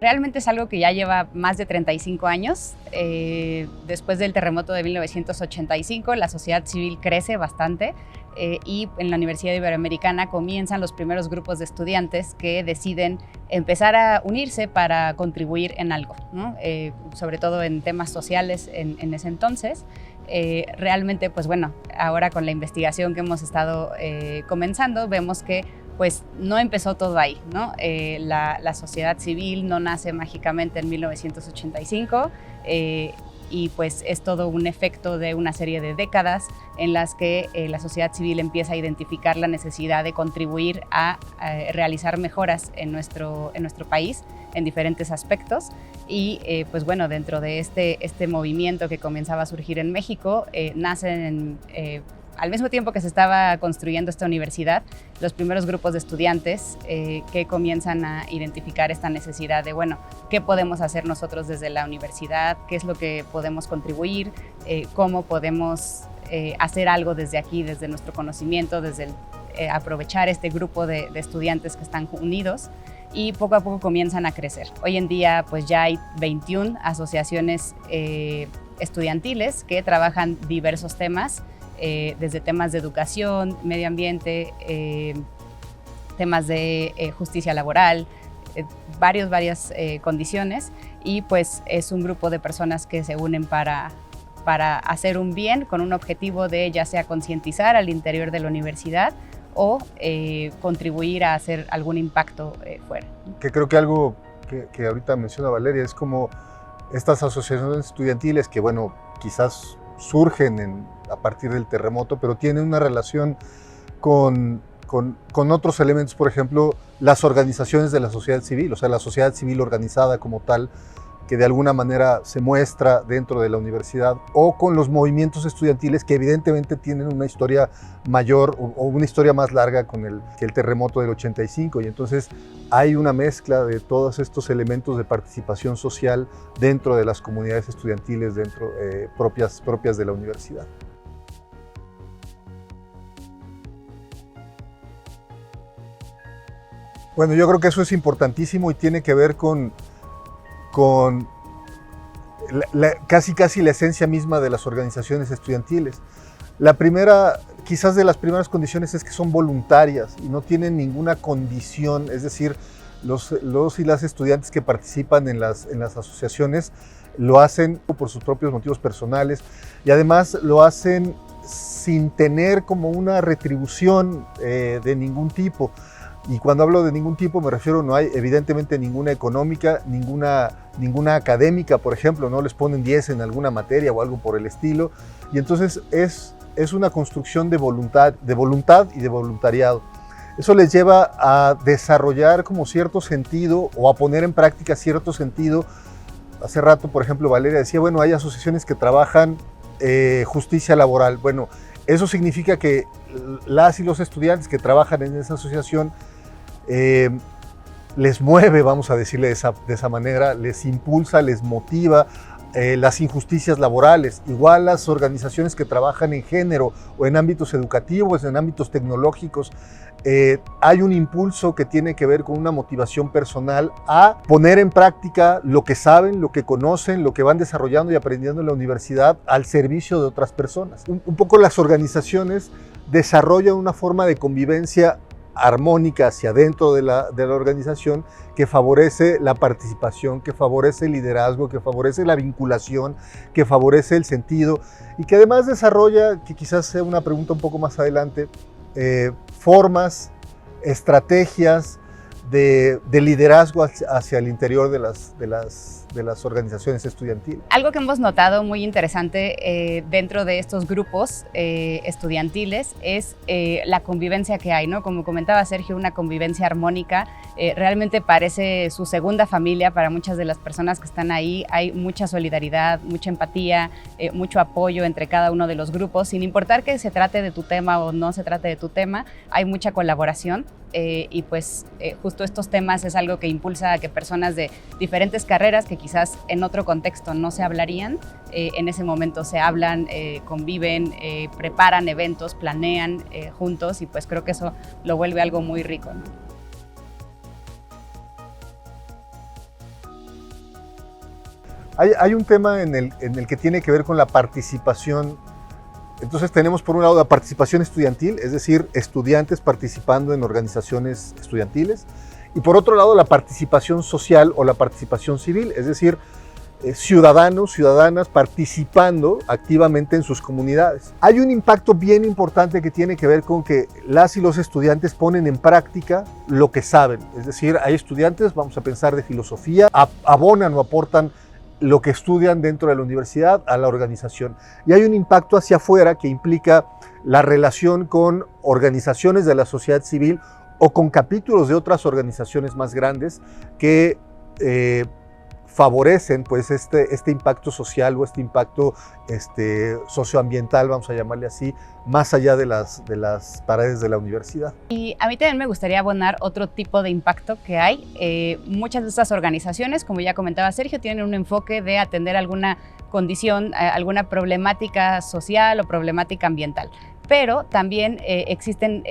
realmente es algo que ya lleva más de 35 años. Después del terremoto de 1985, la sociedad civil crece bastante y en la Universidad Iberoamericana comienzan los primeros grupos de estudiantes que deciden empezar a unirse para contribuir en algo, ¿no? Sobre todo en temas sociales en ese entonces. Realmente, pues bueno, ahora con la investigación que hemos estado comenzando, vemos que pues no empezó todo ahí, ¿no? La sociedad civil no nace mágicamente en 1985 y pues es todo un efecto de una serie de décadas en las que la sociedad civil empieza a identificar la necesidad de contribuir a realizar mejoras en nuestro país en diferentes aspectos y pues bueno, dentro de este movimiento que comenzaba a surgir en México, nacen al mismo tiempo que se estaba construyendo esta universidad, los primeros grupos de estudiantes que comienzan a identificar esta necesidad de, bueno, ¿qué podemos hacer nosotros desde la universidad? ¿Qué es lo que podemos contribuir? ¿Cómo podemos hacer algo desde aquí, desde nuestro conocimiento, desde aprovechar este grupo de estudiantes que están unidos? Y poco a poco comienzan a crecer. Hoy en día pues ya hay 21 asociaciones estudiantiles que trabajan diversos temas, desde temas de educación, medio ambiente, temas de justicia laboral, varias condiciones, y pues es un grupo de personas que se unen para hacer un bien con un objetivo de ya sea concientizar al interior de la universidad o contribuir a hacer algún impacto fuera. Que creo que algo que ahorita menciona Valeria es como estas asociaciones estudiantiles que, bueno, quizás surgen a partir del terremoto, pero tienen una relación con otros elementos, por ejemplo, las organizaciones de la sociedad civil, o sea, la sociedad civil organizada como tal, que de alguna manera se muestra dentro de la universidad, o con los movimientos estudiantiles que evidentemente tienen una historia mayor o una historia más larga que el terremoto del 85, y entonces hay una mezcla de todos estos elementos de participación social dentro de las comunidades estudiantiles propias de la universidad. Bueno, yo creo que eso es importantísimo y tiene que ver con casi la esencia misma de las organizaciones estudiantiles. La primera, quizás de las primeras condiciones, es que son voluntarias y no tienen ninguna condición, es decir, los y las estudiantes que participan en las asociaciones lo hacen por sus propios motivos personales y además lo hacen sin tener como una retribución de ningún tipo. Y cuando hablo de ningún tipo me refiero, no hay evidentemente ninguna económica, ninguna académica, por ejemplo, no les ponen 10 en alguna materia o algo por el estilo. Y entonces es una construcción de voluntad y de voluntariado. Eso les lleva a desarrollar como cierto sentido o a poner en práctica cierto sentido. Hace rato, por ejemplo, Valeria decía, bueno, hay asociaciones que trabajan justicia laboral. Bueno, eso significa que las y los estudiantes que trabajan en esa asociación les mueve, vamos a decirle de esa manera, les impulsa, les motiva las injusticias laborales. Igual las organizaciones que trabajan en género o en ámbitos educativos, en ámbitos tecnológicos, hay un impulso que tiene que ver con una motivación personal a poner en práctica lo que saben, lo que conocen, lo que van desarrollando y aprendiendo en la universidad al servicio de otras personas. Un poco las organizaciones desarrollan una forma de convivencia armónica hacia adentro de la organización que favorece la participación, que favorece el liderazgo, que favorece la vinculación, que favorece el sentido y que además desarrolla, que quizás sea una pregunta un poco más adelante, formas, estrategias de liderazgo hacia el interior de las organizaciones estudiantiles. Algo que hemos notado muy interesante dentro de estos grupos estudiantiles es la convivencia que hay, ¿no? Como comentaba Sergio, una convivencia armónica. Realmente parece su segunda familia para muchas de las personas que están ahí. Hay mucha solidaridad, mucha empatía, mucho apoyo entre cada uno de los grupos, sin importar que se trate de tu tema o no se trate de tu tema, hay mucha colaboración. Y pues justo estos temas es algo que impulsa a que personas de diferentes carreras que quizás en otro contexto no se hablarían, en ese momento se hablan, conviven, preparan eventos, planean juntos y pues creo que eso lo vuelve algo muy rico, ¿no? Hay un tema en el que tiene que ver con la participación. Entonces tenemos por un lado la participación estudiantil, es decir, estudiantes participando en organizaciones estudiantiles, y por otro lado la participación social o la participación civil, es decir, ciudadanos, ciudadanas participando activamente en sus comunidades. Hay un impacto bien importante que tiene que ver con que las y los estudiantes ponen en práctica lo que saben, es decir, hay estudiantes, vamos a pensar de filosofía, abonan o aportan lo que estudian dentro de la universidad a la organización. Y hay un impacto hacia afuera que implica la relación con organizaciones de la sociedad civil o con capítulos de otras organizaciones más grandes que favorecen pues este impacto social o este impacto socioambiental, vamos a llamarle así, más allá de las paredes de la universidad. Y a mí también me gustaría abonar otro tipo de impacto que hay. Muchas de estas organizaciones, como ya comentaba Sergio, tienen un enfoque de atender alguna condición, alguna problemática social o problemática ambiental. Pero también existen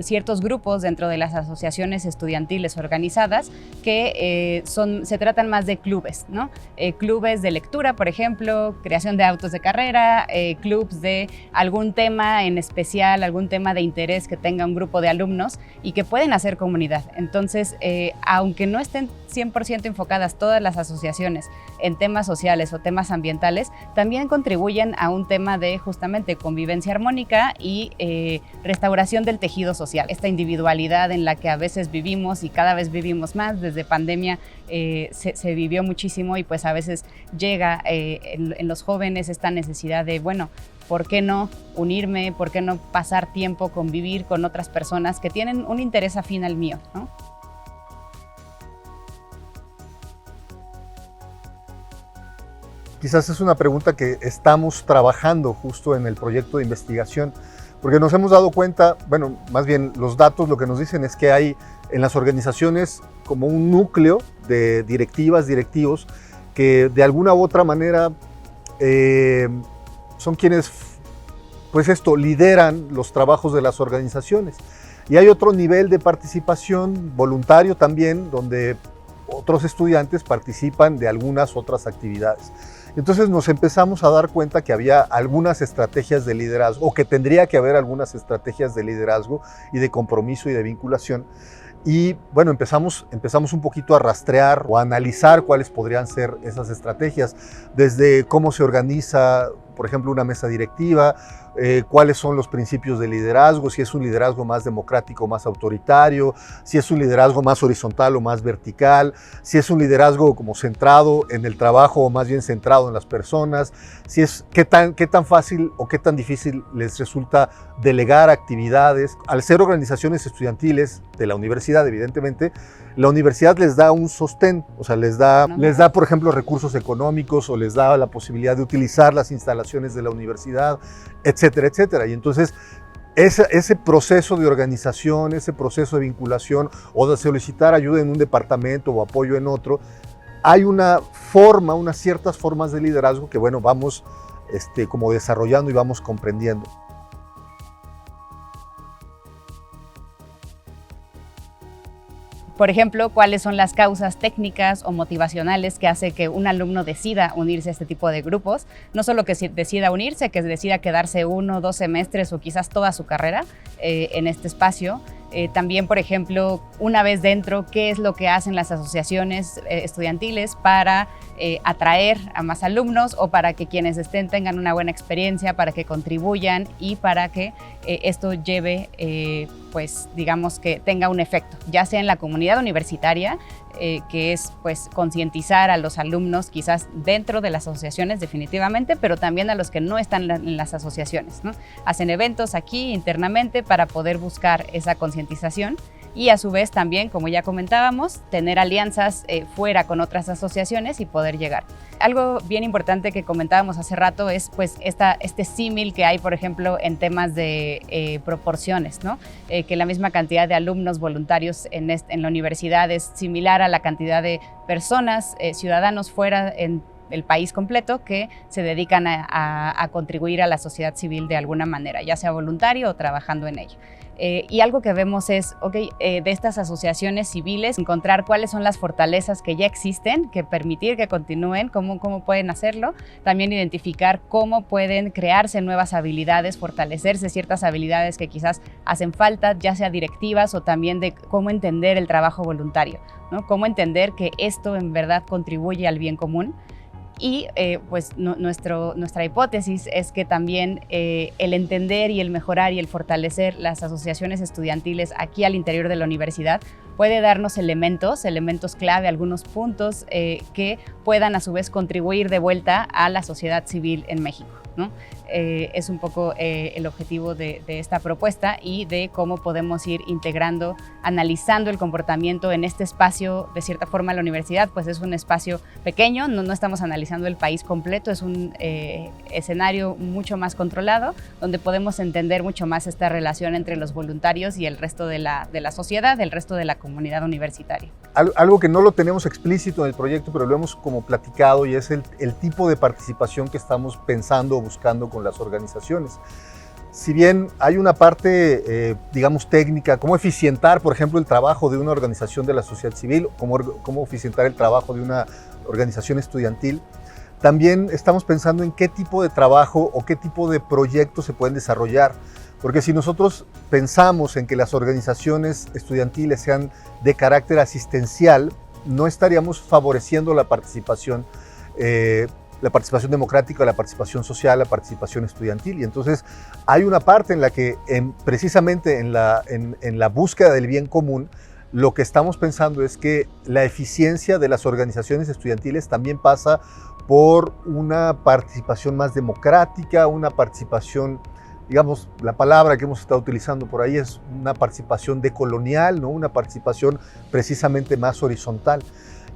ciertos grupos dentro de las asociaciones estudiantiles organizadas que se tratan más de clubes, ¿no? Clubes de lectura, por ejemplo, creación de autos de carrera, clubs de algún tema en especial, algún tema de interés que tenga un grupo de alumnos y que pueden hacer comunidad. Entonces, aunque no estén 100% enfocadas todas las asociaciones en temas sociales o temas ambientales, también contribuyen a un tema de justamente convivencia armónica y restauración del tejido social. Esta individualidad en la que a veces vivimos y cada vez vivimos más, desde pandemia se vivió muchísimo y pues a veces llega en los jóvenes esta necesidad de, bueno, ¿por qué no unirme? ¿Por qué no pasar tiempo, convivir con otras personas que tienen un interés afín al mío, ¿no? Quizás es una pregunta que estamos trabajando justo en el proyecto de investigación, porque nos hemos dado cuenta, bueno, más bien los datos lo que nos dicen es que hay en las organizaciones como un núcleo de directivas, directivos, que de alguna u otra manera son quienes, pues lideran los trabajos de las organizaciones. Y hay otro nivel de participación voluntario también, donde otros estudiantes participan de algunas otras actividades. Entonces nos empezamos a dar cuenta que había algunas estrategias de liderazgo, o que tendría que haber algunas estrategias de liderazgo y de compromiso y de vinculación. Y bueno, empezamos un poquito a rastrear o a analizar cuáles podrían ser esas estrategias, desde cómo se organiza, por ejemplo, una mesa directiva, cuáles son los principios de liderazgo, si es un liderazgo más democrático, más autoritario, si es un liderazgo más horizontal o más vertical, si es un liderazgo como centrado en el trabajo o más bien centrado en las personas, si es qué tan fácil o qué tan difícil les resulta delegar actividades. Al ser organizaciones estudiantiles de la universidad, evidentemente, la universidad les da un sostén, o sea, les da, por ejemplo, recursos económicos o les da la posibilidad de utilizar las instalaciones de la universidad, etcétera, etcétera. Y entonces, ese proceso de organización, ese proceso de vinculación o de solicitar ayuda en un departamento o apoyo en otro, hay unas ciertas formas de liderazgo que, bueno, vamos como desarrollando y vamos comprendiendo. Por ejemplo, cuáles son las causas técnicas o motivacionales que hace que un alumno decida unirse a este tipo de grupos. No solo que decida unirse, que decida quedarse 1 o 2 semestres o quizás toda su carrera en este espacio. También, por ejemplo, una vez dentro, qué es lo que hacen las asociaciones estudiantiles para atraer a más alumnos o para que quienes estén tengan una buena experiencia, para que contribuyan y para que esto lleve, pues digamos que tenga un efecto, ya sea en la comunidad universitaria, que es pues concientizar a los alumnos quizás dentro de las asociaciones definitivamente, pero también a los que no están en las asociaciones, ¿no? Hacen eventos aquí internamente para poder buscar esa concientización y a su vez también, como ya comentábamos, tener alianzas fuera con otras asociaciones y poder llegar. Algo bien importante que comentábamos hace rato es pues este símil que hay, por ejemplo, en temas de proporciones, ¿no? Que la misma cantidad de alumnos voluntarios en la universidad es similar a la cantidad de personas, ciudadanos fuera del país completo que se dedican a contribuir a la sociedad civil de alguna manera, ya sea voluntario o trabajando en ello. Y algo que vemos es, de estas asociaciones civiles, encontrar cuáles son las fortalezas que ya existen, que permitir que continúen, cómo pueden hacerlo, también identificar cómo pueden crearse nuevas habilidades, fortalecerse ciertas habilidades que quizás hacen falta, ya sea directivas o también de cómo entender el trabajo voluntario, ¿no? Cómo entender que esto en verdad contribuye al bien común. Y pues nuestra hipótesis es que también el entender y el mejorar y el fortalecer las asociaciones estudiantiles aquí al interior de la universidad puede darnos elementos clave, algunos puntos que puedan a su vez contribuir de vuelta a la sociedad civil en México, ¿no? Es un poco el objetivo de esta propuesta y de cómo podemos ir integrando, analizando el comportamiento en este espacio. De cierta forma la universidad pues es un espacio pequeño, no estamos analizando el país completo, es un escenario mucho más controlado, donde podemos entender mucho más esta relación entre los voluntarios y el resto de la sociedad, el resto de la comunidad universitaria. Algo que no lo tenemos explícito en el proyecto, pero lo hemos como platicado, y es el tipo de participación que estamos pensando o buscando con las organizaciones. Si bien hay una parte, digamos, técnica, cómo eficientar, por ejemplo, el trabajo de una organización de la sociedad civil, cómo eficientar el trabajo de una organización estudiantil, también estamos pensando en qué tipo de trabajo o qué tipo de proyectos se pueden desarrollar. Porque si nosotros pensamos en que las organizaciones estudiantiles sean de carácter asistencial, no estaríamos favoreciendo la participación democrática, la participación social, la participación estudiantil. Y entonces hay una parte en la que precisamente en la búsqueda del bien común, lo que estamos pensando es que la eficiencia de las organizaciones estudiantiles también pasa por una participación más democrática, una participación, digamos, la palabra que hemos estado utilizando por ahí es una participación decolonial, ¿no? Una participación precisamente más horizontal.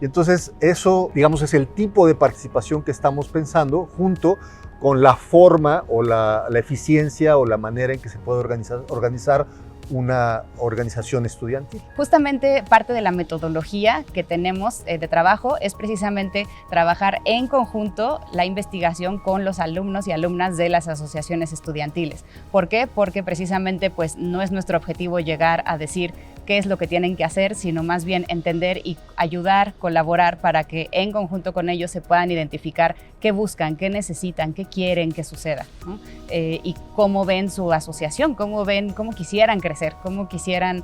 Y entonces eso, digamos, es el tipo de participación que estamos pensando junto con la forma o la eficiencia o la manera en que se puede organizar una organización estudiantil. Justamente parte de la metodología que tenemos de trabajo es precisamente trabajar en conjunto la investigación con los alumnos y alumnas de las asociaciones estudiantiles. ¿Por qué? Porque precisamente pues, no es nuestro objetivo llegar a decir qué es lo que tienen que hacer, sino más bien entender y ayudar, colaborar para que en conjunto con ellos se puedan identificar qué buscan, qué necesitan, qué quieren que suceda, ¿no? Y cómo ven su asociación, cómo quisieran crecer, cómo quisieran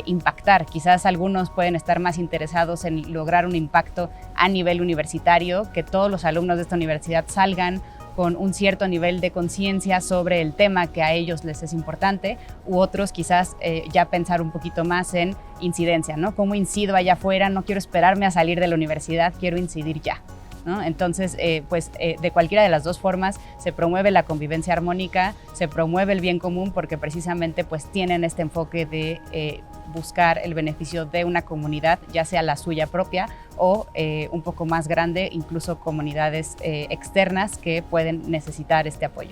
impactar. Quizás algunos pueden estar más interesados en lograr un impacto a nivel universitario, que todos los alumnos de esta universidad salgan con un cierto nivel de conciencia sobre el tema que a ellos les es importante, u otros quizás ya pensar un poquito más en incidencia, ¿no? ¿Cómo incido allá afuera? No quiero esperarme a salir de la universidad, quiero incidir ya, ¿no? Entonces, de cualquiera de las dos formas se promueve la convivencia armónica, se promueve el bien común porque precisamente pues, tienen este enfoque de buscar el beneficio de una comunidad, ya sea la suya propia o un poco más grande, incluso comunidades externas que pueden necesitar este apoyo.